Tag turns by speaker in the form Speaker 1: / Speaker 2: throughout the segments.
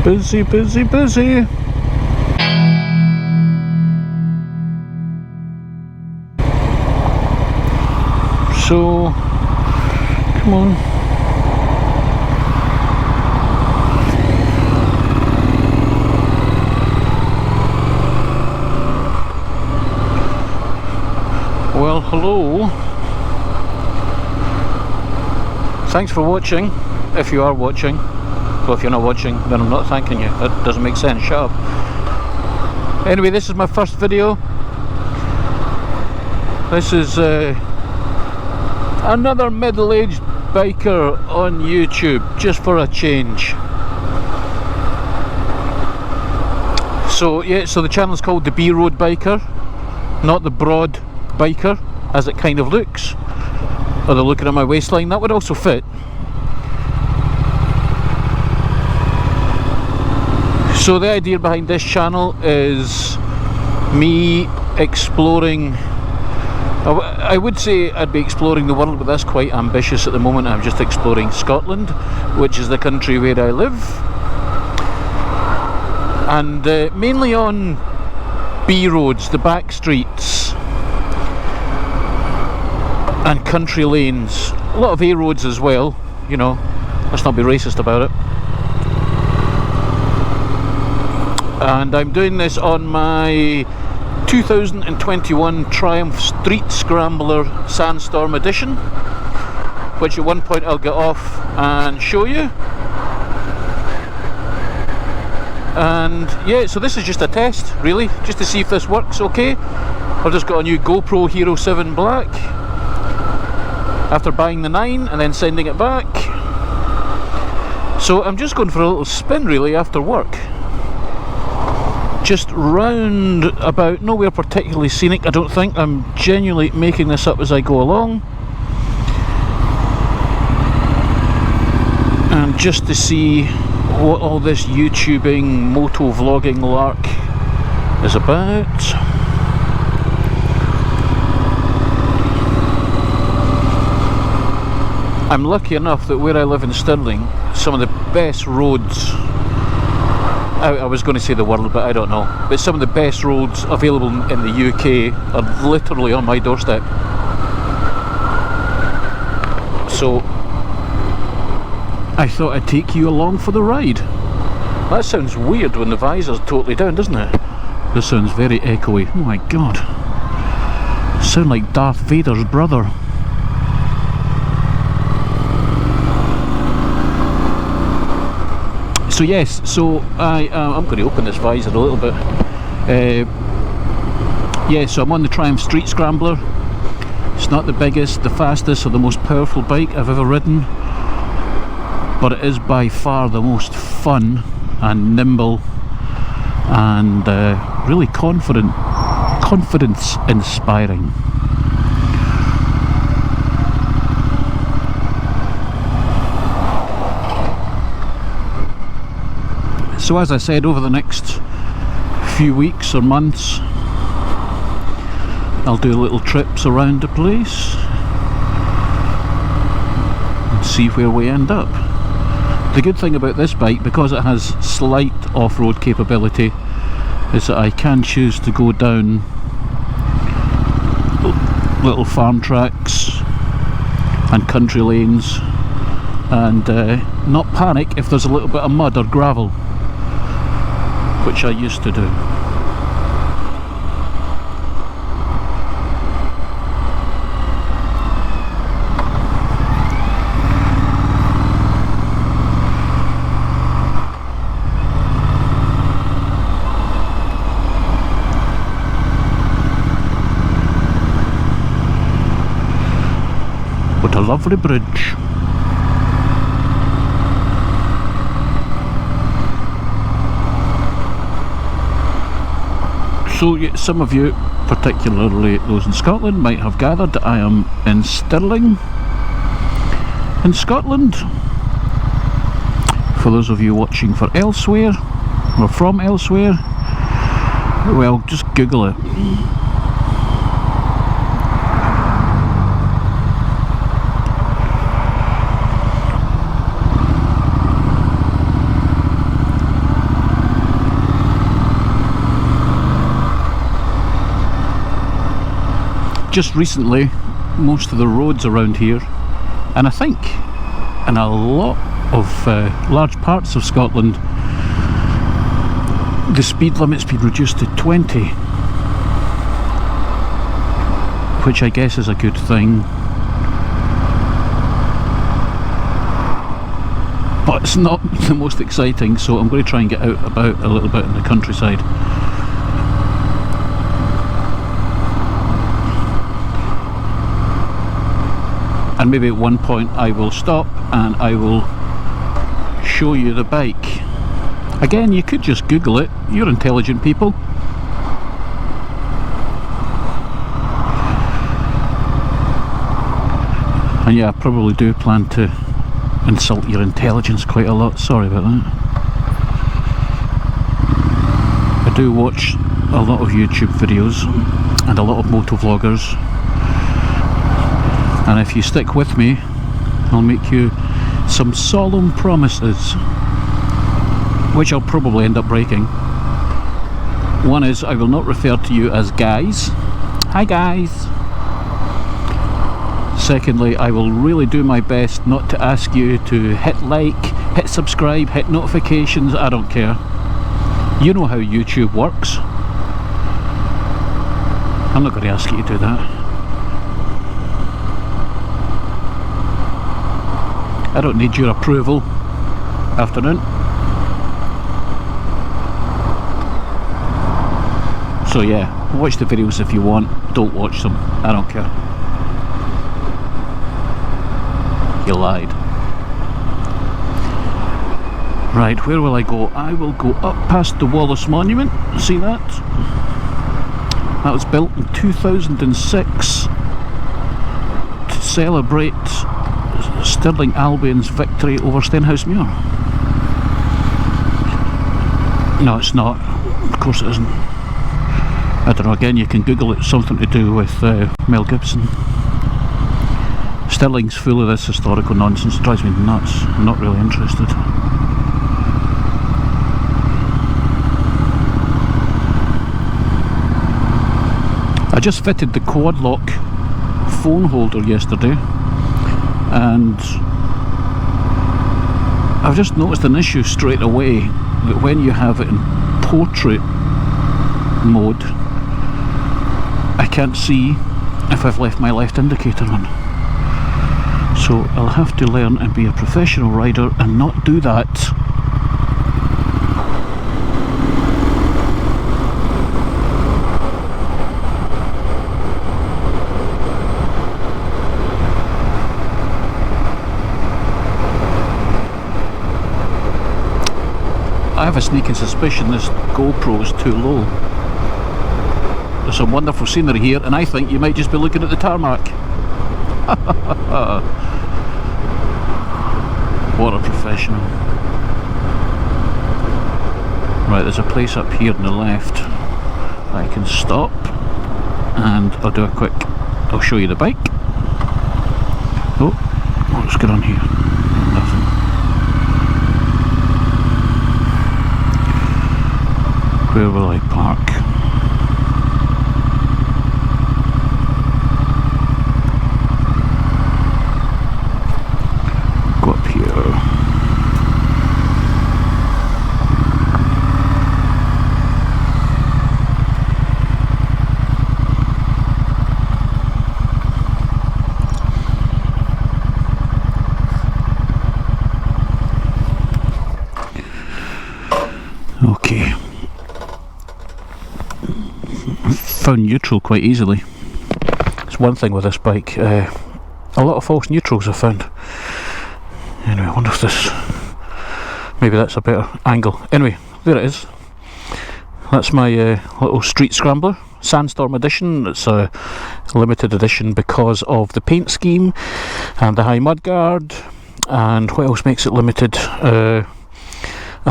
Speaker 1: Busy, busy, busy. So, come on. Well, hello. Thanks for watching, if you are watching. Well, if you're not watching, then I'm not thanking you. That doesn't make sense, shut up. Anyway, this is my first video. This is another middle-aged biker on YouTube, just for a change. So yeah, so the channel's called the B-Road Biker, not the Broad Biker, as it kind of looks. Although looking at my waistline, that would also fit. So the idea behind this channel is me exploring. I would say I'd be exploring the world, but that's quite ambitious at the moment. I'm just exploring Scotland, which is the country where I live, and mainly on B roads, the back streets and country lanes. A lot of A roads as well, you know, let's not be racist about it. And I'm doing this on my 2021 Triumph Street Scrambler Sandstorm edition, which at one point I'll get off and show you. And yeah, so this is just a test, really, just to see if this works okay. I've just got a new GoPro Hero 7 Black after buying the 9 and then sending it back. So I'm just going for a little spin, really, after work. Just round about, nowhere particularly scenic, I don't think. I'm genuinely making this up as I go along. And just to see what all this YouTubing, motovlogging lark is about. I'm lucky enough that where I live in Stirling, some of the best roads, I was going to say the world, but I don't know, but some of the best roads available in the UK are literally on my doorstep. So I thought I'd take you along for the ride. That sounds weird when the visor's totally down, doesn't it? This sounds very echoey. Oh my god, sound like Darth Vader's brother. So yes, so I'm going to open this visor a little bit. Yeah, so I'm on the Triumph Street Scrambler. It's not the biggest, the fastest, or the most powerful bike I've ever ridden, but it is by far the most fun and nimble and really confidence inspiring. So as I said, over the next few weeks or months, I'll do little trips around the place and see where we end up. The good thing about this bike, because it has slight off-road capability, is that I can choose to go down little farm tracks and country lanes and not panic if there's a little bit of mud or gravel, which I used to do. What a lovely bridge. So some of you, particularly those in Scotland, might have gathered that I am in Stirling in Scotland. For those of you watching for elsewhere or from elsewhere, well, just Google it. just recently, most of the roads around here, and I think in a lot of large parts of Scotland, the speed limit's been reduced to 20, which I guess is a good thing, but it's not the most exciting, so I'm going to try and get out about a little bit in the countryside. And maybe at one point I will stop and I will show you the bike. Again, you could just Google it, you're intelligent people. And yeah, I probably do plan to insult your intelligence quite a lot, sorry about that. I do watch a lot of YouTube videos and a lot of motovloggers, and if you stick with me, I'll make you some solemn promises, which I'll probably end up breaking. One is, I will not refer to you as guys. Hi guys. Secondly, I will really do my best not to ask you to hit like, hit subscribe, hit notifications, I don't care. You know how YouTube works. I'm not going to ask you to do that. I don't need your approval. Afternoon. So yeah, watch the videos if you want, don't watch them, I don't care. You lied. Right, where will I go? I will go up past the Wallace Monument, see that? That was built in 2006 to celebrate Stirling Albion's victory over Stenhousemuir. No, it's not. Of course it isn't. I don't know, again, you can Google it, something to do with Mel Gibson. Stirling's full of this historical nonsense, it drives me nuts. I'm not really interested. I just fitted the quad lock phone holder yesterday, and I've just noticed an issue straight away, that when you have it in portrait mode, I can't see if I've left my left indicator on. So I'll have to learn and be a professional rider and not do that. I have a sneaking suspicion this GoPro is too low. There's some wonderful scenery here, and I think you might just be looking at the tarmac. What a professional. Right, there's a place up here on the left I can stop, and I'll do a quick, I'll show you the bike. Oh, what's going on here? Nothing. Where will I park? Go up here. Okay. Found neutral quite easily. It's one thing with this bike, a lot of false neutrals I've found. Anyway, I wonder if this, maybe that's a better angle. Anyway, there it is. That's my little Street Scrambler Sandstorm edition. It's a limited edition because of the paint scheme and the high mudguard. And what else makes it limited? I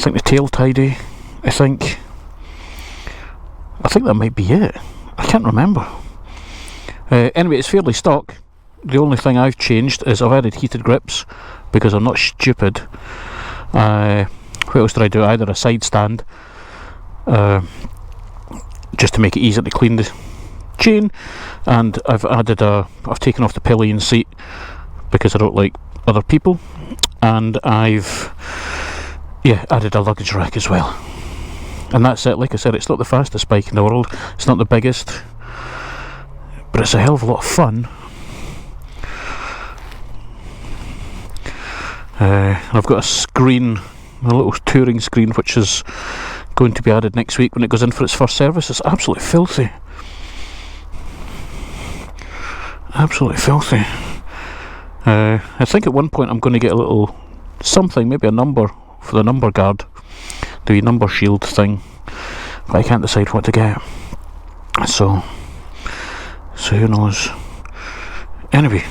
Speaker 1: think the tail tidy. I think that might be it. I can't remember. Anyway, it's fairly stock. The only thing I've changed is I've added heated grips because I'm not stupid. What else did I do? Either a side stand, just to make it easy to clean the chain, and I've taken off the pillion seat because I don't like other people, and I've added a luggage rack as well. And that's it. Like I said, it's not the fastest bike in the world, it's not the biggest, but it's a hell of a lot of fun. I've got a screen, a little touring screen, which is going to be added next week when it goes in for its first service. It's absolutely filthy. Absolutely filthy. I think at one point I'm going to get a little something, maybe a number for the number guard, the number shield thing, but I can't decide what to get. So who knows. Anyway,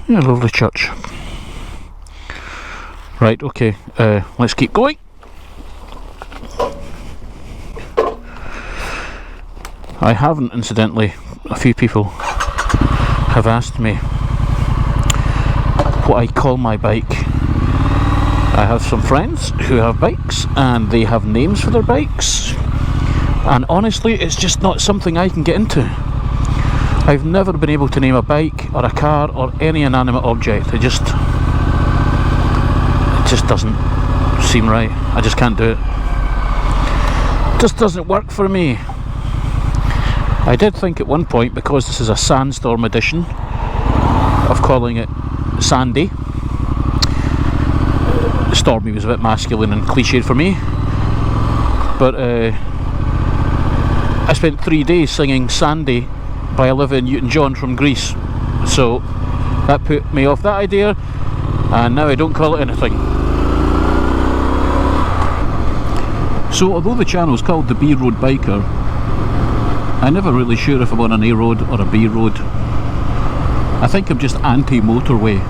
Speaker 1: yeah, lovely church. Right, okay, let's keep going. I haven't, incidentally, a few people have asked me what I call my bike. I have some friends who have bikes and they have names for their bikes, and honestly it's just not something I can get into. I've never been able to name a bike or a car or any inanimate object. It just doesn't seem right. I just can't do it. It just doesn't work for me. I did think at one point, because this is a Sandstorm edition, of calling it Sandy. Stormy was a bit masculine and cliched for me, but I spent 3 days singing Sandy by Olivia Newton-John from Greece, so that put me off that idea, and now I don't call it anything. So although the channel is called the B Road Biker, I'm never really sure if I'm on an A road or a B road. I think I'm just anti-motorway,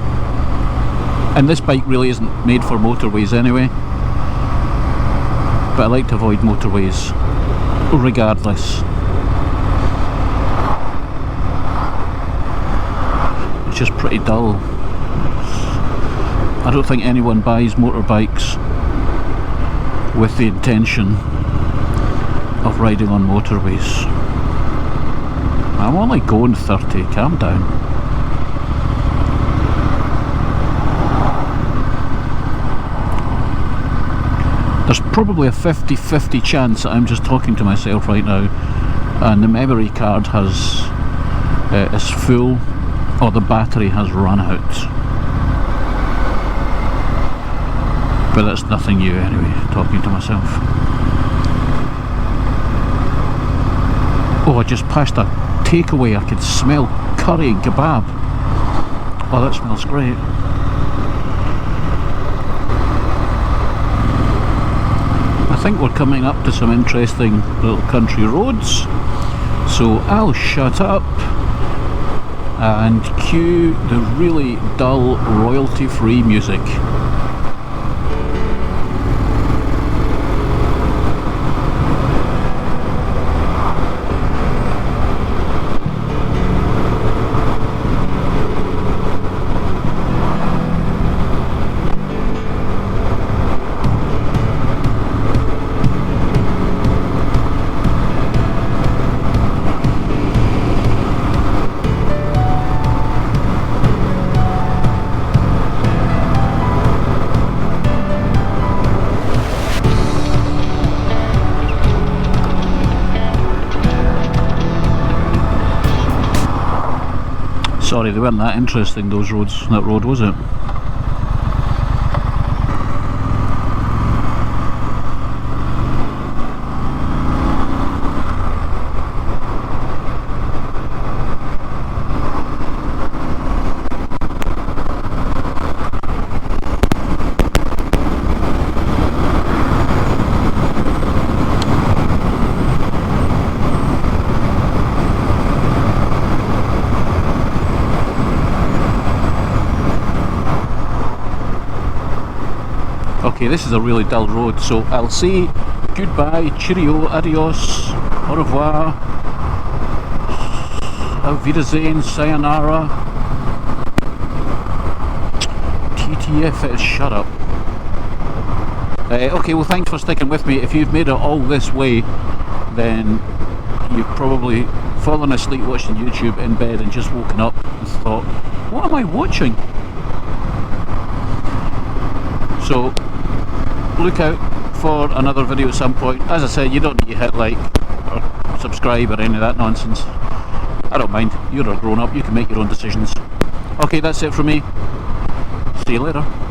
Speaker 1: and this bike really isn't made for motorways anyway, but I like to avoid motorways regardless. It's just pretty dull. I don't think anyone buys motorbikes with the intention of riding on motorways. I'm only going 30, calm down. There's probably a 50-50 chance that I'm just talking to myself right now and the memory card is full or the battery has run out. But that's nothing new anyway, talking to myself. Oh, I just passed a takeaway. I could smell curry and kebab. Oh, that smells great. I think we're coming up to some interesting little country roads, so I'll shut up and cue the really dull royalty-free music. Sorry, they weren't that interesting, those roads, that road, was it? Okay, this is a really dull road, so I'll say goodbye, cheerio, adios, au revoir, auf Wiedersehen, sayonara, TTF, shut up. Okay, well thanks for sticking with me. If you've made it all this way, then you've probably fallen asleep watching YouTube in bed and just woken up and thought, what am I watching? So look out for another video at some point. As I said, you don't need to hit like or subscribe or any of that nonsense. I don't mind, you're a grown up, you can make your own decisions. Okay, that's it from me. See you later.